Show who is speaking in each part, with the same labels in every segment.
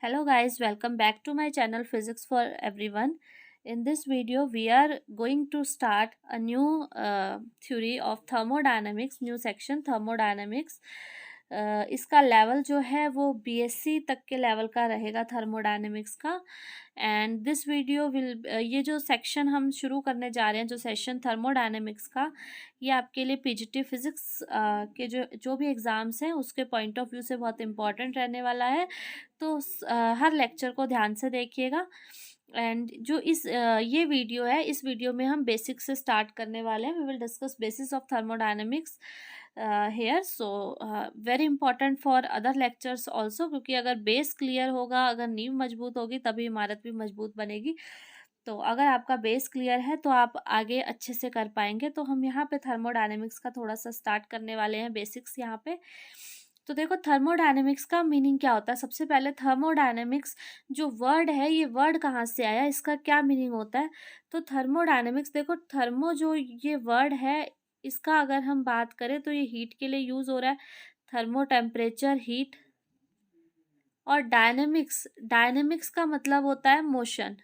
Speaker 1: Hello guys, welcome back to my channel Physics for Everyone. In this video, we are going to start a new theory of thermodynamics, new section thermodynamics. इसका level जो है वो BSc तक के level का रहेगा thermodynamics का। And this video will ये जो सेक्शन हम शुरू करने जा रहे हैं, जो सेशन थर्मोडायनेमिक्स का, ये आपके लिए पीजीटी फिजिक्स के जो भी एग्ज़ाम्स हैं उसके पॉइंट ऑफ व्यू से बहुत इंपॉर्टेंट रहने वाला है। तो हर लेक्चर को ध्यान से देखिएगा। एंड जो ये वीडियो है, इस वीडियो में हम बेसिक से स्टार्ट करने वाले हैं। We will discuss basis of thermodynamics here. So very important for other lectures also, क्योंकि अगर बेस क्लियर होगा, अगर नींव मजबूत होगी, तभी इमारत भी मजबूत बनेगी। तो अगर आपका बेस क्लियर है तो आप आगे अच्छे से कर पाएंगे। तो हम यहाँ पे थर्मोडायनेमिक्स का थोड़ा सा स्टार्ट करने वाले हैं, बेसिक्स यहाँ पे। तो देखो, थर्मोडायनेमिक्स का मीनिंग क्या होता है। सबसे पहले थर्मोडायनेमिक्स जो वर्ड है, ये वर्ड कहाँ से आया, इसका क्या मीनिंग होता है। तो थर्मोडायनेमिक्स, देखो थर्मो जो ये वर्ड है, इसका अगर हम बात करें तो ये हीट के लिए यूज हो रहा है। Thermo temperature, heat. और डायनेमिक्स, डायनेमिक्स का मतलब होता है मोशन।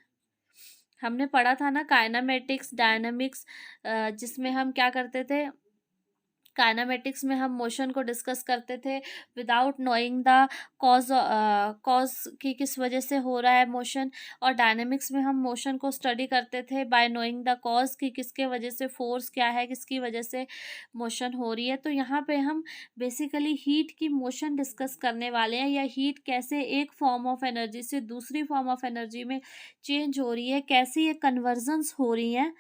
Speaker 1: हमने पढ़ा था ना काइनामेटिक्स, डायनेमिक्स, जिसमें हम क्या करते थे, काइनामेटिक्स में हम मोशन को डिस्कस करते थे without knowing the cause, cause की किस वजह से हो रहा है मोशन। और डायनेमिक्स में हम मोशन को स्टडी करते थे बाय नोइंग द कॉज की किसके वजह से, फोर्स क्या है, किसकी वजह से मोशन हो रही है। तो यहाँ पे हम बेसिकली हीट की मोशन डिस्कस करने वाले हैं, या हीट कैसे एक फॉर्म ऑफ एनर्जी से दूसरी फॉर्म ऑफ एनर्जी में चेंज हो रही है, कैसे ये कन्वर्जन्स हो रही हैं।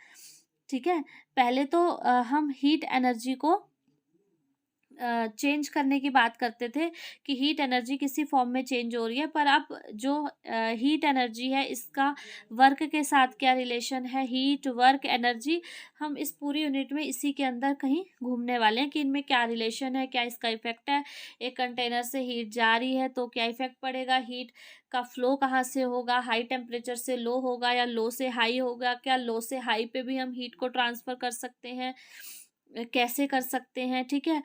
Speaker 1: ठीक है, पहले तो हम हीट एनर्जी को चेंज करने की बात करते थे कि हीट एनर्जी किसी फॉर्म में चेंज हो रही है, पर अब जो हीट एनर्जी है, इसका वर्क के साथ क्या रिलेशन है, हीट वर्क एनर्जी, हम इस पूरी यूनिट में इसी के अंदर कहीं घूमने वाले हैं कि इनमें क्या रिलेशन है, क्या इसका इफेक्ट है। एक कंटेनर से हीट जा रही है तो क्या इफेक्ट पड़ेगा, हीट का फ्लो कहाँ से होगा, हाई टेम्परेचर से लो होगा या लो से हाई होगा, क्या लो से हाई पे भी हम हीट को ट्रांसफ़र कर सकते हैं, कैसे कर सकते हैं। ठीक है,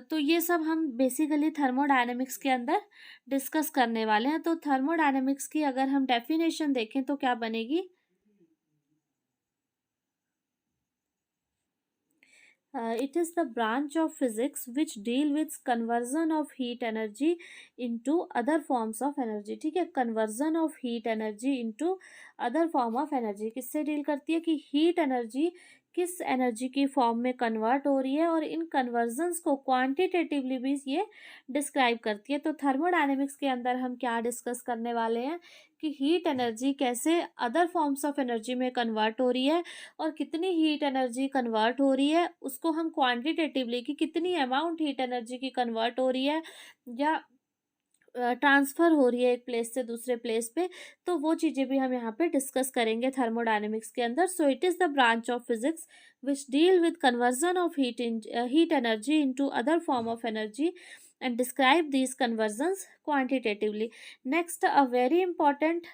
Speaker 1: तो ये सब हम बेसिकली थर्मोडायनेमिक्स के अंदर डिस्कस करने वाले हैं। तो थर्मोडायनेमिक्स की अगर हम डेफिनेशन देखें तो क्या बनेगी, it is the branch of physics which deal with conversion of heat energy into other forms of energy। ठीक है, conversion of heat energy into other form of energy किससे डील करती है कि हीट एनर्जी किस एनर्जी की form में convert हो रही है, और इन कन्वर्जन्स को क्वांटिटेटिवली भी ये डिस्क्राइब करती है। तो थर्मोडायनेमिक्स के अंदर हम क्या डिस्कस करने वाले हैं कि हीट एनर्जी कैसे अदर फॉर्म्स ऑफ एनर्जी में कन्वर्ट हो रही है, और कितनी हीट एनर्जी कन्वर्ट हो रही है उसको हम क्वांटिटेटिवली कि कितनी अमाउंट हीट एनर्जी की कन्वर्ट हो रही है या ट्रांसफ़र हो रही है एक प्लेस से दूसरे प्लेस पे। तो वो चीज़ें भी हम यहाँ पे डिस्कस करेंगे थर्मोडायनेमिक्स के अंदर। So it is the branch of physics which deal with conversion of heat energy into other form of energy and describe these conversions quantitatively. Next, a very important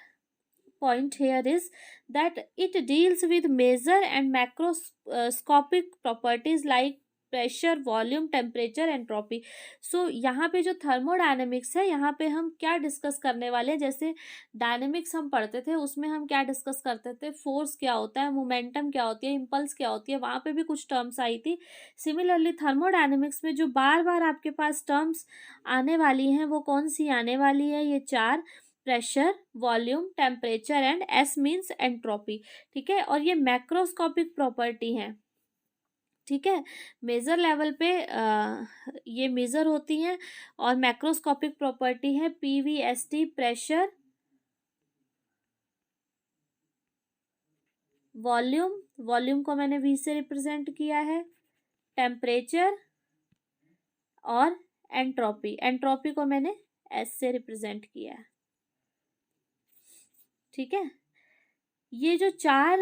Speaker 1: point here is that it deals with major and macroscopic properties like pressure, volume, temperature, entropy. So यहाँ पे जो thermodynamics है, यहाँ पे हम क्या discuss करने वाले हैं, जैसे डायनेमिक्स हम पढ़ते थे उसमें हम क्या डिस्कस करते थे, फोर्स क्या होता है, मोमेंटम क्या होती है, इम्पल्स क्या होती है, वहाँ पे भी कुछ टर्म्स आई थी। सिमिलरली थर्मोडायनेमिक्स में जो बार बार आपके पास टर्म्स आने वाली हैं वो कौन सी आने वाली है, ये चार, pressure, volume, temperature and S means entropy. ठीक है, और ये मैक्रोस्कोपिक प्रॉपर्टी है। ठीक है, मेजर लेवल पे ये मेजर होती हैं, और मैक्रोस्कोपिक प्रॉपर्टी है पीवीएसटी, प्रेशर, वॉल्यूम, वॉल्यूम को मैंने वी से रिप्रेजेंट किया है, टेम्परेचर और एंट्रोपी, एंट्रोपी को मैंने एस से रिप्रेजेंट किया है। ठीक है, ये जो चार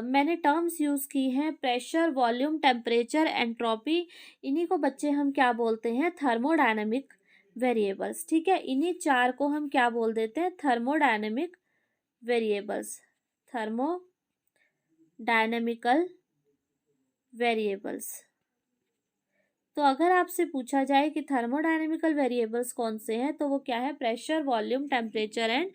Speaker 1: मैंने टर्म्स यूज़ की हैं, प्रेशर, वॉल्यूम, टेम्परेचर, एंट्रोपी, इन्हीं को बच्चे हम क्या बोलते हैं, थर्मोडायनेमिक वेरिएबल्स। ठीक है, इन्हीं चार को हम क्या बोल देते हैं, थर्मोडायनेमिक वेरिएबल्स, थर्मोडायनेमिकल वेरिएबल्स। तो अगर आपसे पूछा जाए कि थर्मोडायनेमिकल वेरिएबल्स कौन से हैं, तो वो क्या है? Pressure, volume, temperature and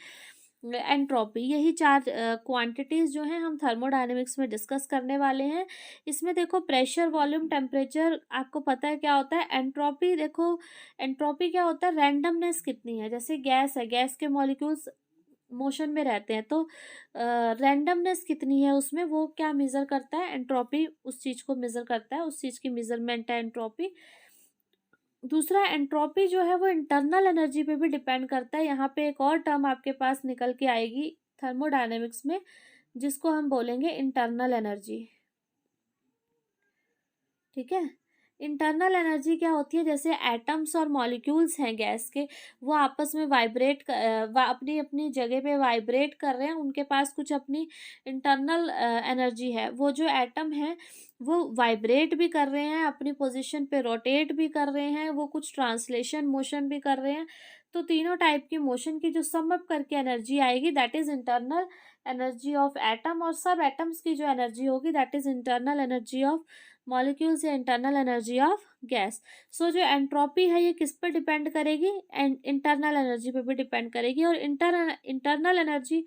Speaker 1: entropy. यही चार क्वांटिटीज जो हैं हम थर्मोडायनेमिक्स में डिस्कस करने वाले हैं। इसमें देखो प्रेशर, वॉल्यूम, टेम्परेचर आपको पता है क्या होता है। एंट्रोपी देखो, एंट्रोपी क्या होता है? रैंडमनेस कितनी है। जैसे गैस है, गैस के मॉलिक्यूल्स मोशन में रहते हैं, तो रैंडमनेस कितनी है उसमें, वो क्या मेजर करता है? एंट्रोपी उस चीज को मेजर करता है, उस चीज की मेजरमेंट है एंट्रोपी। दूसरा, एंट्रोपी जो है वो इंटरनल एनर्जी पे भी डिपेंड करता है। यहाँ पे एक और टर्म आपके पास निकल के आएगी थर्मोडायनेमिक्स में, जिसको हम बोलेंगे इंटरनल एनर्जी। ठीक है, इंटरनल एनर्जी क्या होती है? जैसे एटम्स और मॉलिक्यूल्स हैं गैस के, वो आपस में वाइब्रेट अपनी अपनी जगह पे वाइब्रेट कर रहे हैं, उनके पास कुछ अपनी इंटरनल एनर्जी है। वो जो एटम है वो वाइब्रेट भी कर रहे हैं, अपनी पोजीशन पे रोटेट भी कर रहे हैं, वो कुछ ट्रांसलेशन मोशन भी कर रहे हैं। तो तीनों टाइप की मोशन की जो सम अप करके एनर्जी आएगी, that is internal energy of atom. और सब एटम्स की जो एनर्जी होगी, that is internal energy of molecules या इंटरनल एनर्जी ऑफ गैस। सो जो एंट्रोपी है ये किस पर डिपेंड करेगी? इंटरनल एनर्जी पे भी डिपेंड करेगी। और इंटरनल एनर्जी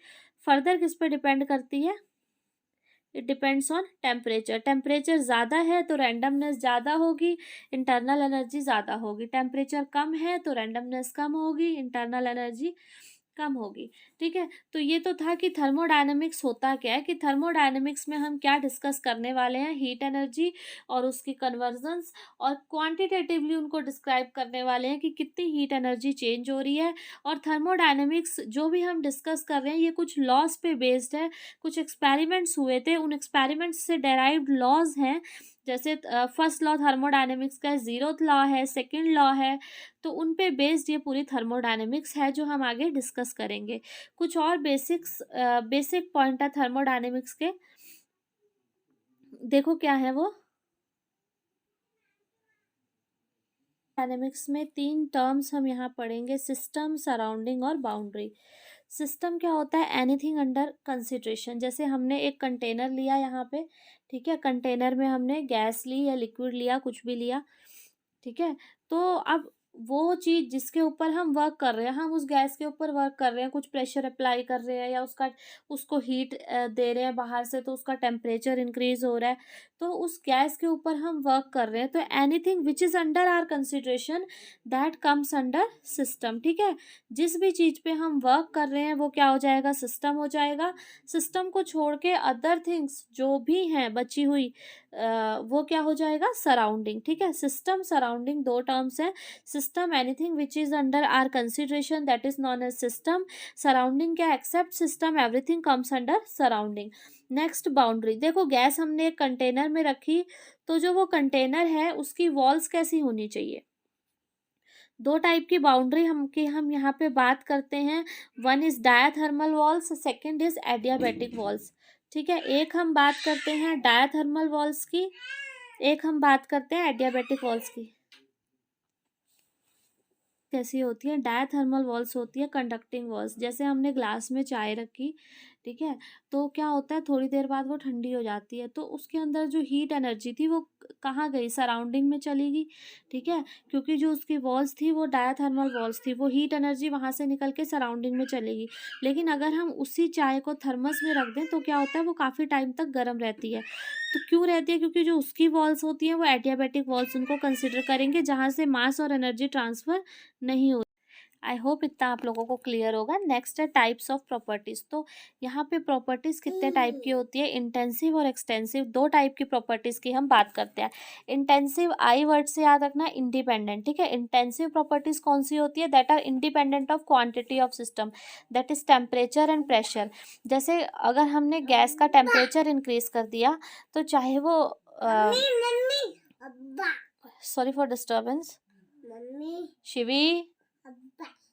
Speaker 1: फर्दर किस पे डिपेंड करती है? It depends on temperature. Temperature ज़्यादा है तो रैंडमनेस ज़्यादा होगी, इंटरनल एनर्जी ज़्यादा होगी। टेम्परेचर कम है तो रैंडमनेस कम होगी, इंटरनल एनर्जी कम होगी। ठीक है, तो ये तो था कि थर्मोडायनेमिक्स होता क्या है। कि थर्मोडायनेमिक्स में हम क्या डिस्कस करने वाले हैं? हीट एनर्जी और उसकी कन्वर्जन्स, और क्वांटिटेटिवली उनको डिस्क्राइब करने वाले हैं कि कितनी हीट एनर्जी चेंज हो रही है। और थर्मोडायनेमिक्स जो भी हम डिस्कस कर रहे हैं ये कुछ लॉज पे बेस्ड है, कुछ एक्सपेरिमेंट्स हुए थे, उन एक्सपेरिमेंट्स से डेराइव्ड लॉज हैं। जैसे फर्स्ट लॉ थर्मोडायनेमिक्स का जीरोथ लॉ है, सेकंड लॉ है, तो उन पे बेस्ड ये पूरी थर्मोडायनेमिक्स है जो हम आगे डिस्कस करेंगे। कुछ और बेसिक पॉइंट है थर्मोडायनेमिक्स के, देखो क्या है वो। डायनेमिक्स में तीन टर्म्स हम यहाँ पढ़ेंगे, सिस्टम, सराउंडिंग और बाउंड्री। सिस्टम क्या होता है? Anything under consideration. जैसे हमने एक कंटेनर लिया यहाँ पे, ठीक है, कंटेनर में हमने गैस ली या लिक्विड लिया, कुछ भी लिया, ठीक है। तो अब वो चीज़ जिसके ऊपर हम वर्क कर रहे हैं, हम उस गैस के ऊपर वर्क कर रहे हैं, कुछ प्रेशर अप्लाई कर रहे हैं या उसको हीट दे रहे हैं बाहर से, तो उसका टेम्परेचर इंक्रीज हो रहा है, तो उस गैस के ऊपर हम वर्क कर रहे हैं। तो anything which is under are consideration that comes under system. ठीक है, जिस भी चीज़ पे हम वर्क कर रहे हैं वो क्या हो जाएगा? सिस्टम हो जाएगा। सिस्टम को छोड़ के अदर थिंग्स जो भी हैं बची हुई, वो क्या हो जाएगा? सराउंडिंग। ठीक है, सिस्टम सराउंडिंग दो टर्म्स हैं। System anything which is under are consideration that is known as system. Surrounding क्या? Except system everything comes under surrounding. Next, boundary. देखो गैस हमने एक कंटेनर में रखी, तो जो वो कंटेनर है उसकी वॉल्स कैसी होनी चाहिए? दो टाइप की बाउंड्री हम यहाँ पे बात करते हैं। One is diathermal walls, second is adiabatic walls. ठीक है, एक हम बात करते हैं डायाथर्मल वॉल्स की, एक हम बात करते हैं एडियाबैटिक वॉल्स की। कैसी होती है? डायाथर्मल वॉल्स होती है कंडक्टिंग वॉल्स। जैसे हमने ग्लास में चाय रखी, ठीक है, तो क्या होता है, थोड़ी देर बाद वो ठंडी हो जाती है, तो उसके अंदर जो हीट एनर्जी थी वो कहाँ गई? सराउंडिंग में चली गई। ठीक है, क्योंकि जो उसकी वॉल्स थी वो डायाथर्मल वॉल्स थी, वो हीट एनर्जी वहाँ से निकल के सराउंडिंग में चलेगी। लेकिन अगर हम उसी चाय को थर्मस में रख दें तो क्या होता है, वो काफ़ी टाइम तक गर्म रहती है। तो क्यों रहती है? क्योंकि जो उसकी वॉल्स होती हैं वो एडियाबैटिक वॉल्स उनको कंसिडर करेंगे, जहाँ से मास और एनर्जी ट्रांसफ़र नहीं हो। आई होप इतना आप लोगों को क्लियर होगा। नेक्स्ट है टाइप्स ऑफ प्रॉपर्टीज। तो यहाँ पे प्रॉपर्टीज कितने टाइप की होती है? इंटेंसिव और एक्सटेंसिव, दो टाइप की प्रॉपर्टीज की हम बात करते हैं। इंटेंसिव, आई वर्ड से याद रखना, इंडिपेंडेंट। ठीक है, इंटेंसिव प्रॉपर्टीज कौन सी होती है? That are independent of quantity of system, that is temperature and pressure. जैसे अगर हमने गैस का टेम्परेचर इंक्रीज कर दिया, तो चाहे वो sorry for disturbance, Shivi,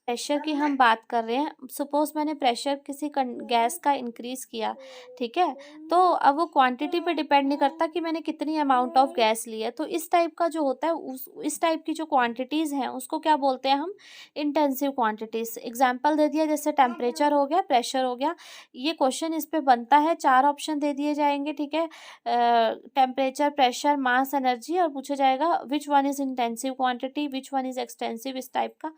Speaker 1: pressure की हम बात कर रहे हैं, सपोज मैंने प्रेशर किसी गैस का इंक्रीज किया, ठीक है, तो अब वो क्वांटिटी पे डिपेंड नहीं करता कि मैंने कितनी अमाउंट ऑफ गैस ली है। तो इस टाइप का जो होता है, इस टाइप की जो क्वांटिटीज़ हैं उसको क्या बोलते हैं हम, इंटेंसिव क्वांटिटीज। एग्जाम्पल दे दिया, जैसे टेम्परेचर हो गया, प्रेशर हो गया। ये क्वेश्चन इस पे बनता है, 4 ऑप्शन दे दिए जाएंगे, ठीक है, टेम्परेचर, प्रेशर, मास, एनर्जी, और पूछा जाएगा which one is intensive quantity, which one is extensive, इस टाइप का।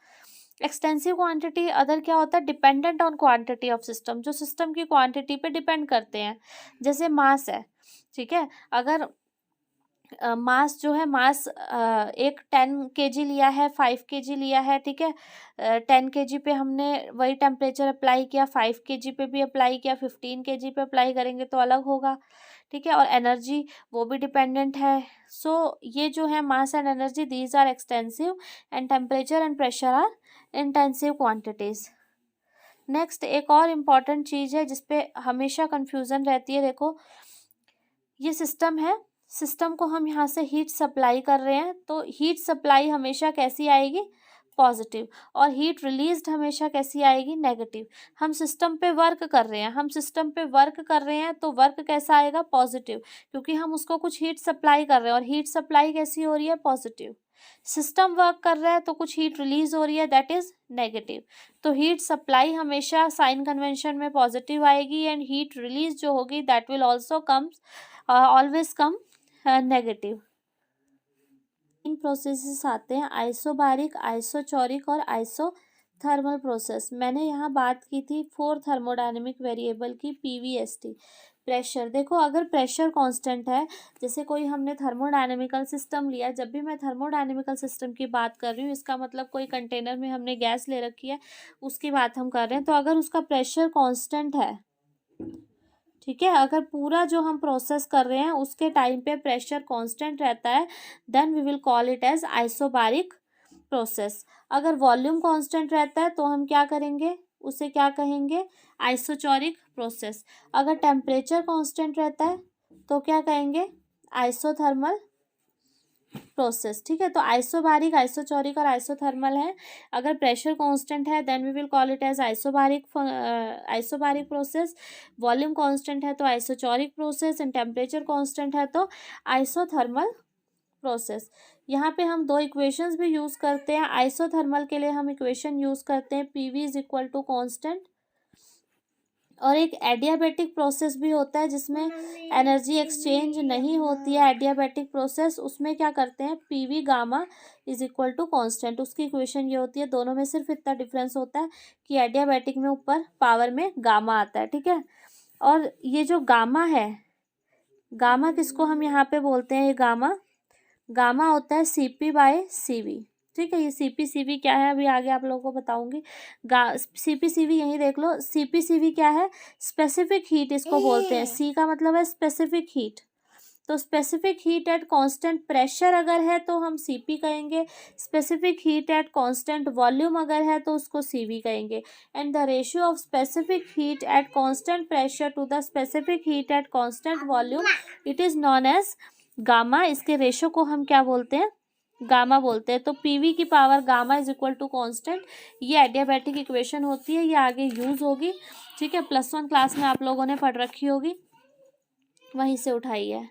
Speaker 1: एक्सटेंसिव क्वांटिटी अदर क्या होता है, dependent on quantity of system, जो सिस्टम की क्वांटिटी पे डिपेंड करते हैं। जैसे मास है, ठीक है, अगर मास जो है, मास एक 10 kg लिया है, 5 kg लिया है, ठीक है, 10 kg पे हमने वही टेम्परेचर अप्लाई किया, 5 kg पे भी अप्लाई किया, 15 kg पे अप्लाई करेंगे तो अलग होगा, ठीक है। और एनर्जी वो भी डिपेंडेंट है। सो ये जो है mass and energy, these are extensive, and temperature and pressure are intensive quantities. Next एक और इम्पॉर्टेंट चीज़ है जिसपे हमेशा कंफ्यूजन रहती है, देखो ये सिस्टम है, सिस्टम को हम यहाँ से हीट सप्लाई कर रहे हैं, तो हीट सप्लाई हमेशा कैसी आएगी, पॉजिटिव, और हीट रिलीज्ड हमेशा कैसी आएगी, नेगेटिव। हम सिस्टम पे वर्क कर रहे हैं, हम सिस्टम पे वर्क कर रहे हैं तो वर्क कैसा आएगा, पॉजिटिव, क्योंकि हम उसको कुछ हीट सप्लाई कर रहे हैं, और हीट सप्लाई कैसी हो रही है, पॉजिटिव। सिस्टम वर्क कर रहा है तो कुछ हीट रिलीज हो रही है, दैट इज नेगेटिव। तो हीट सप्लाई हमेशा साइन कन्वेंशन में पॉजिटिव आएगी, एंड हीट रिलीज जो होगी that will also comes always come negative. In processes आते हैं आइसोबारिक, आइसोचोरिक और आइसोथर्मल प्रोसेस। मैंने यहाँ बात की थी 4 थर्मोडायनेमिक वेरिएबल की, पीवीएसटी। प्रेशर, देखो अगर प्रेशर कांस्टेंट है, जैसे कोई हमने थर्मोडायनेमिकल सिस्टम लिया, जब भी मैं थर्मोडायनेमिकल सिस्टम की बात कर रही हूँ इसका मतलब कोई कंटेनर में हमने गैस ले रखी है उसकी बात हम कर रहे हैं। तो अगर उसका प्रेशर कांस्टेंट है, ठीक है, अगर पूरा जो हम प्रोसेस कर रहे हैं उसके टाइम पे प्रेशर कांस्टेंट रहता है, then we will call it as isobaric process. अगर वॉल्यूम कांस्टेंट रहता है तो हम क्या करेंगे, उसे क्या कहेंगे, आइसोचोरिक प्रोसेस। अगर टेम्परेचर कांस्टेंट रहता है तो क्या कहेंगे, आइसोथर्मल प्रोसेस, ठीक है। तो आइसोबारिक, आइसोचोरिक और आइसोथर्मल है। अगर प्रेशर कांस्टेंट है then we will call it as isobaric process, volume constant है तो isochoric process, and temperature constant है तो आइसोथर्मल प्रोसेस। यहाँ पे हम 2 इक्वेशंस भी यूज़ करते हैं। आइसोथर्मल के लिए हम इक्वेशन यूज़ करते हैं PV is equal to constant, और एक एडियाबैटिक प्रोसेस भी होता है जिसमें एनर्जी एक्सचेंज नहीं होती है। एडियाबैटिक प्रोसेस, उसमें क्या करते हैं, PV gamma is equal to constant, उसकी इक्वेशन ये होती है। दोनों में सिर्फ इतना डिफरेंस होता है कि एडियाबैटिक में ऊपर पावर में गामा आता है, ठीक है। और ये जो गामा है, गामा किसको हम यहाँ पे बोलते हैं, ये गामा, गामा होता है सीपी बाय सीवी, ठीक है। ये सीपी सीवी क्या है अभी आगे आप लोगों को बताऊंगी। सीपी सीवी यहीं देख लो। सीपी सीवी क्या है, स्पेसिफिक हीट इसको बोलते हैं। सी का मतलब है स्पेसिफिक हीट, तो specific heat at constant pressure अगर है तो हम सीपी कहेंगे, specific heat at constant volume अगर है तो उसको सीवी कहेंगे। And the ratio of specific heat at constant pressure to the specific heat at constant volume, it is known as gamma. इसके रेशो को हम क्या बोलते हैं, गामा बोलते हैं। तो पीवी की power gamma is equal to constant, ये एडियाबैटिक इक्वेशन होती है, ये आगे यूज होगी, ठीक है। +1 क्लास में आप लोगों ने पढ़ रखी होगी, वहीं से उठाई है।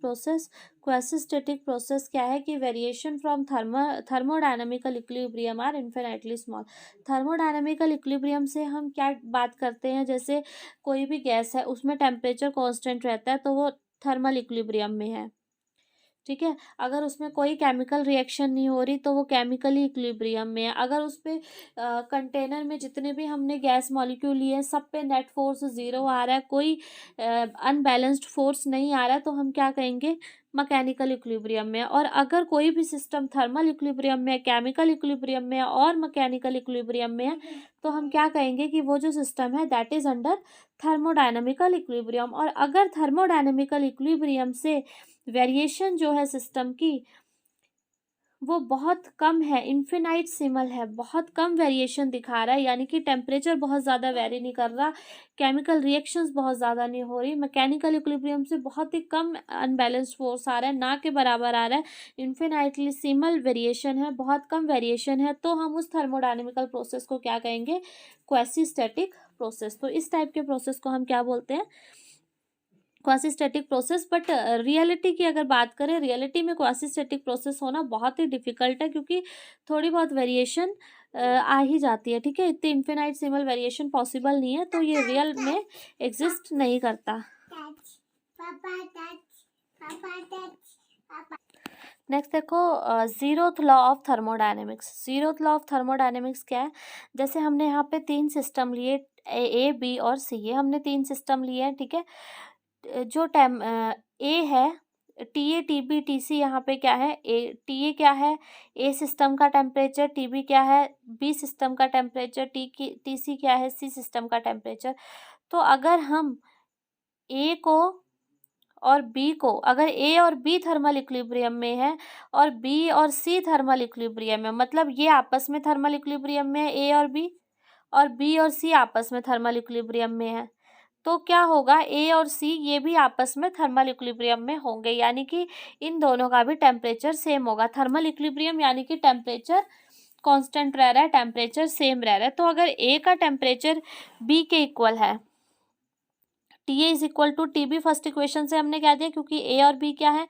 Speaker 1: प्रोसेस, क्वासिस्टेटिक प्रोसेस क्या है कि variation from thermodynamical equilibrium are infinitely small. Thermodynamical equilibrium से हम क्या बात करते हैं, जैसे कोई भी गैस है उसमें टेम्परेचर कांस्टेंट रहता है तो वो थर्मल इक्विलिब्रियम में है, ठीक है। अगर उसमें कोई केमिकल रिएक्शन नहीं हो रही तो वो केमिकली इक्विलिब्रियम में है। अगर उस पर कंटेनर में जितने भी हमने गैस मॉलिक्यूल लिए हैं सब पे नेट फोर्स 0 आ रहा है, कोई अनबैलेंस्ड फोर्स नहीं आ रहा है, तो हम क्या कहेंगे, मैकेनिकल इक्विलिब्रियम में। और अगर कोई भी सिस्टम थर्मल इक्विलिब्रियम में, केमिकल इक्विलिब्रियम में और मैकेनिकल इक्विलिब्रियम में है तो हम क्या कहेंगे कि वो जो सिस्टम है दैट इज अंडर थर्मोडायनामिकल इक्विलिब्रियम। और अगर थर्मोडायनामिकल इक्विलिब्रियम से वेरिएशन जो है सिस्टम की वो बहुत कम है, इन्फिनाइटसिमल है, बहुत कम वेरिएशन दिखा रहा है, यानी कि टेम्परेचर बहुत ज़्यादा वेरी नहीं कर रहा, केमिकल रिएक्शंस बहुत ज़्यादा नहीं हो रही, मैकेनिकल इक्विलिब्रियम से बहुत ही कम अनबैलेंस्ड फोर्स आ रहा है, ना के बराबर आ रहा है, इन्फिनाइटसिमल वेरिएशन है, बहुत कम वेरिएशन है, तो हम उस थर्मोडायनेमिकल प्रोसेस को क्या कहेंगे, क्वासीस्टैटिक प्रोसेस। तो इस टाइप के प्रोसेस को हम क्या बोलते हैं, क्वासीस्टैटिक प्रोसेस। बट रियलिटी की अगर बात करें, रियलिटी में क्वासीस्टैटिक प्रोसेस होना बहुत ही डिफिकल्ट है, क्योंकि थोड़ी बहुत वेरिएशन आ ही जाती है, ठीक है, इतनी इन्फिनाइटसिमल वेरिएशन पॉसिबल नहीं है, तो ये रियल में एग्जिस्ट नहीं करता। नेक्स्ट देखो, zeroth law of thermodynamics. Zeroth law of thermodynamics क्या है, जैसे हमने यहाँ पे तीन सिस्टम लिए, ए बी और सी, ये हमने तीन सिस्टम लिए हैं, ठीक है। जो ए है, T A T B T C, यहाँ पे क्या है, टी ए क्या है, ए सिस्टम का टेम्परेचर, टी बी क्या है, बी सिस्टम का टेम्परेचर, टी सी क्या है, सी सिस्टम का टेम्परेचर। तो अगर हम ए को और बी को, अगर ए और बी थर्मल इक्विलिब्रियम में है और बी और सी थर्मल इक्विलिब्रियम में, मतलब ये आपस में थर्मल इक्विलिब्रियम में है ए और बी और सी आपस में थर्मल इक्विलिब्रियम में है, तो क्या होगा, ए और सी ये भी आपस में थर्मल इक्विलिब्रियम में होंगे, यानी कि इन दोनों का भी टेम्परेचर सेम होगा। थर्मल इक्विलिब्रियम यानी कि टेम्परेचर कांस्टेंट रह रहा है, टेम्परेचर सेम रह रहा है। तो अगर ए का टेम्परेचर बी के इक्वल है, T A is equal to T B, first equation से हमने क्या दिया, क्योंकि ए और बी क्या है,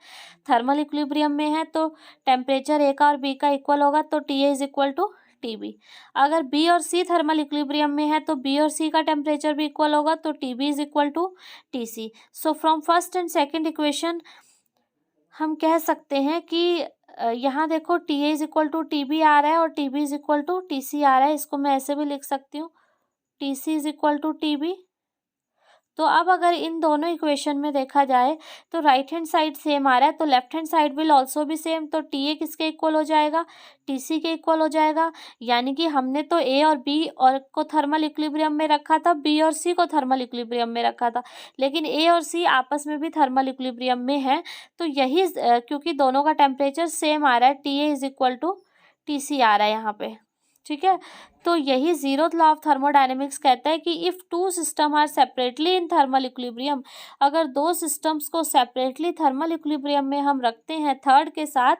Speaker 1: थर्मल इक्विलिब्रियम में है, तो टेम्परेचर ए का और बी का इक्वल होगा, तो T A is equal to T B. अगर बी और सी थर्मल इक्विलिब्रियम में है तो बी और सी का टेम्परेचर भी इक्वल होगा, तो T B is equal to T C. So from first and second equation हम कह सकते हैं कि यहाँ देखो T A is equal to T B आ रहा है और T B is equal to T C आ रहा है, इसको मैं ऐसे भी लिख सकती हूँ, T C is equal to T B. तो अब अगर इन दोनों इक्वेशन में देखा जाए तो राइट हैंड साइड सेम आ रहा है, तो left hand side will also भी सेम, तो टी ए किसके इक्वल हो जाएगा, टी सी के इक्वल हो जाएगा। यानी कि हमने तो ए और बी और को थर्मल इक्विलिब्रियम में रखा था, बी और सी को थर्मल इक्विलिब्रियम में रखा था, लेकिन ए और सी आपस में भी थर्मल इक्विलिब्रियम में है, तो यही क्योंकि दोनों का टेम्परेचर सेम आ रहा है, T A is equal to T C आ रहा है यहाँ पे, ठीक है। तो यही जीरोथ लॉ ऑफ थर्मोडायनेमिक्स कहता है कि if two system are separately in thermal equilibrium, अगर दो सिस्टम्स को सेपरेटली थर्मल इक्विलिब्रियम में हम रखते हैं थर्ड के साथ,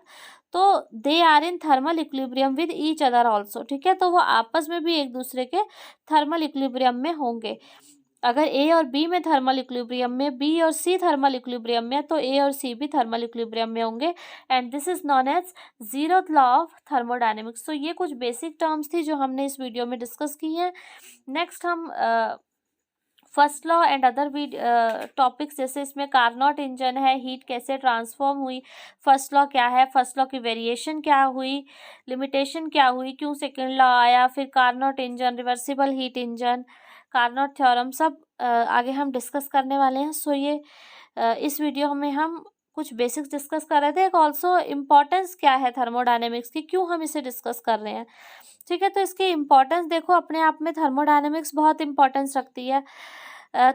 Speaker 1: तो they are in thermal equilibrium with each other also, ठीक है, तो वो आपस में भी एक दूसरे के थर्मल इक्विलिब्रियम में होंगे। अगर ए और बी में थर्मल इक्विलिब्रियम में, बी और सी थर्मल इक्विलिब्रियम में, तो ए और सी भी थर्मल इक्विलिब्रियम में होंगे, and this is known as zeroth law of thermodynamics. तो ये कुछ बेसिक टर्म्स थी जो हमने इस वीडियो में डिस्कस की हैं। नेक्स्ट हम फर्स्ट लॉ एंड अदर भी टॉपिक्स, जैसे इसमें कार्नोट इंजन है, हीट कैसे ट्रांसफॉर्म हुई, फर्स्ट लॉ क्या है, फर्स्ट लॉ की वेरिएशन क्या हुई, लिमिटेशन क्या हुई, क्यों सेकेंड लॉ आया, फिर Carnot engine, reversible heat engine, Carnot theorem, सब आगे हम डिस्कस करने वाले हैं। सो ये इस वीडियो में हम कुछ बेसिक्स डिस्कस कर रहे थे, एक ऑल्सो इम्पॉर्टेंस क्या है थर्मोडायनेमिक्स की, क्यों हम इसे डिस्कस कर रहे हैं, ठीक है। तो इसकी इम्पोर्टेंस देखो, अपने आप में थर्मोडायनेमिक्स बहुत इंपॉर्टेंस रखती है।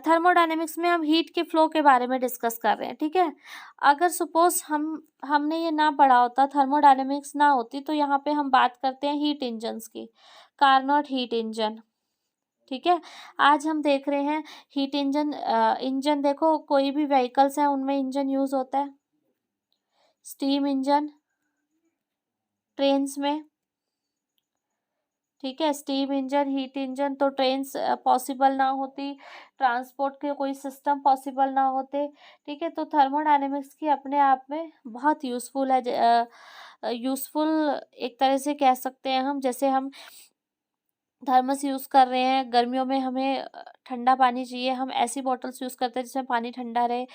Speaker 1: थर्मोडायनेमिक्स में हम हीट के फ्लो के बारे में डिस्कस कर रहे हैं, ठीक है। अगर सपोज हमने ये ना पढ़ा होता, थर्मोडायनेमिक्स ना होती, तो यहाँ पे हम बात करते हैं हीट इंजन्स की, कार्नोट हीट इंजन, ठीक है। आज हम देख रहे हैं हीट इंजन। इंजन देखो, कोई भी व्हीकल्स हैं उनमें इंजन यूज होता है, स्टीम इंजन ट्रेन्स में, ठीक है, स्टीम इंजन, हीट इंजन, तो ट्रेन्स पॉसिबल ना होती, ट्रांसपोर्ट के कोई सिस्टम पॉसिबल ना होते, ठीक है। तो थर्मोडायनेमिक्स की अपने आप में बहुत यूज़फुल है, यूज़फुल एक तरह से कह सकते हैं हम, जैसे हम थर्मस यूज़ कर रहे हैं, गर्मियों में हमें ठंडा पानी चाहिए, हम ऐसी बॉटल्स यूज़ करते हैं जिसमें पानी ठंडा रहे,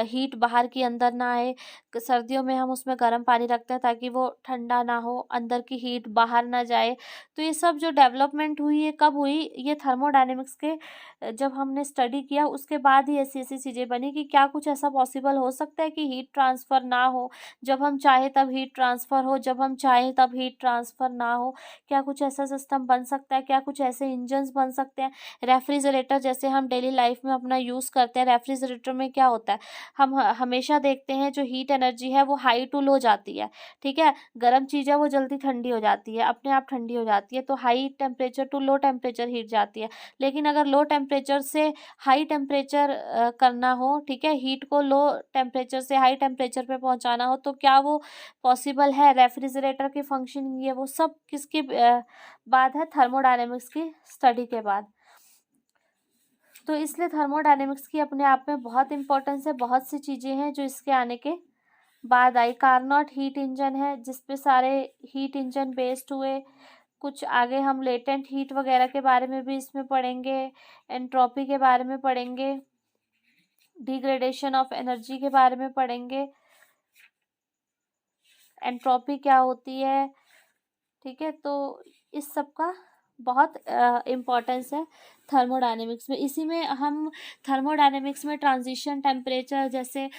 Speaker 1: हीट बाहर की अंदर ना आए। सर्दियों में हम उसमें गर्म पानी रखते हैं ताकि वो ठंडा ना हो, अंदर की हीट बाहर ना जाए। तो ये सब जो डेवलपमेंट हुई है, कब हुई, ये थर्मोडायनेमिक्स के जब हमने स्टडी किया उसके बाद ही ऐसी ऐसी चीज़ें बनी कि क्या कुछ ऐसा पॉसिबल हो सकता है कि हीट ट्रांसफ़र ना हो, जब हम चाहें तब हीट ट्रांसफ़र हो, जब हम चाहें तब हीट ट्रांसफ़र ना हो, क्या कुछ ऐसा सिस्टम बन सकता है, क्या कुछ ऐसे इंजन्स बन सकते हैं, रेफ्रिजरेटर रेफ्रिजरेटर जैसे हम डेली लाइफ में अपना यूज़ करते हैं, रेफ्रिजरेटर में क्या होता है, हम हमेशा देखते हैं जो हीट एनर्जी है वो हाई टू लो जाती है, ठीक है। गर्म चीज़ है वो जल्दी ठंडी हो जाती है, अपने आप ठंडी हो जाती है, तो high temperature to low temperature heat जाती है। लेकिन अगर लो टेम्परेचर से हाई टेम्परेचर करना हो, ठीक है, हीट को लो टेम्परेचर से हाई टेम्परेचर पे पहुंचाना हो, तो क्या वो पॉसिबल है? रेफ्रिजरेटर की फंक्शनिंग ये वो सब किसके बाद है? थर्मोडायनेमिक्स की स्टडी के बाद। तो इसलिए थर्मोडायनेमिक्स की अपने आप में बहुत इंपॉर्टेंस है, बहुत सी चीज़ें हैं जो इसके आने के बाद आई। कार्नोट हीट इंजन है जिसपे सारे हीट इंजन बेस्ड हुए। कुछ आगे हम लेटेंट हीट वगैरह के बारे में भी इसमें पढ़ेंगे, एंट्रोपी के बारे में पढ़ेंगे, डिग्रेडेशन ऑफ एनर्जी के बारे में पढ़ेंगे, एंट्रोपी क्या होती है, ठीक है। तो इस सब का बहुत इम्पोर्टेंस है थर्मोडायनेमिक्स में। इसी में हम थर्मोडायनेमिक्स में ट्रांजिशन टेम्परेचर जैसे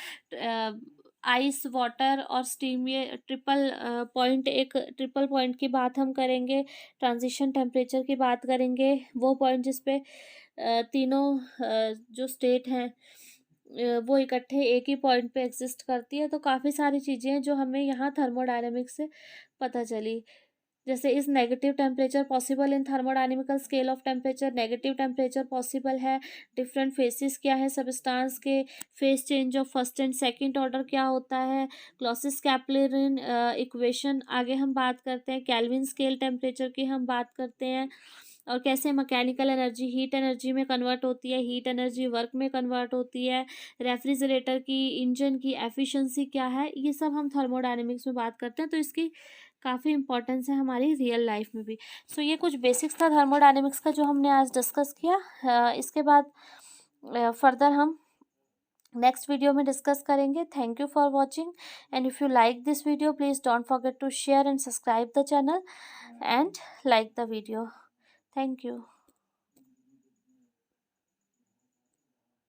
Speaker 1: आइस, वाटर और स्टीम, ये ट्रिपल पॉइंट की बात हम करेंगे। ट्रांजिशन टेम्परेचर की बात करेंगे, वो पॉइंट जिसपे तीनों जो स्टेट हैं वो इकट्ठे एक ही पॉइंट पे एग्जिस्ट करती है। तो काफ़ी सारी चीज़ें हैं जो हमें यहाँ थर्मोडायनेमिक्स से पता चली। जैसे इस negative temperature possible in thermodynamical scale of temperature, negative temperature possible है। डिफरेंट फेसेस क्या है सबस्टांस के, face change of first and second order क्या होता है, क्लॉसियस कैप्लरिन इक्वेशन आगे हम बात करते हैं, केल्विन स्केल टेम्परेचर की हम बात करते हैं, और कैसे मैकेनिकल एनर्जी हीट एनर्जी में कन्वर्ट होती है, हीट एनर्जी वर्क में कन्वर्ट होती है, रेफ्रिजरेटर की इंजन की एफिशिएंसी क्या है, ये सब हम थर्मोडायनेमिक्स में बात करते हैं। तो इसकी काफ़ी इंपॉर्टेंस है हमारी रियल लाइफ में भी। सो ये कुछ बेसिक्स था थर्मोडायनेमिक्स का जो हमने आज डिस्कस किया। इसके बाद फर्दर हम नेक्स्ट वीडियो में डिस्कस करेंगे। Thank you for watching, and if you like this video please don't forget to share and subscribe the channel and like the video. Thank you.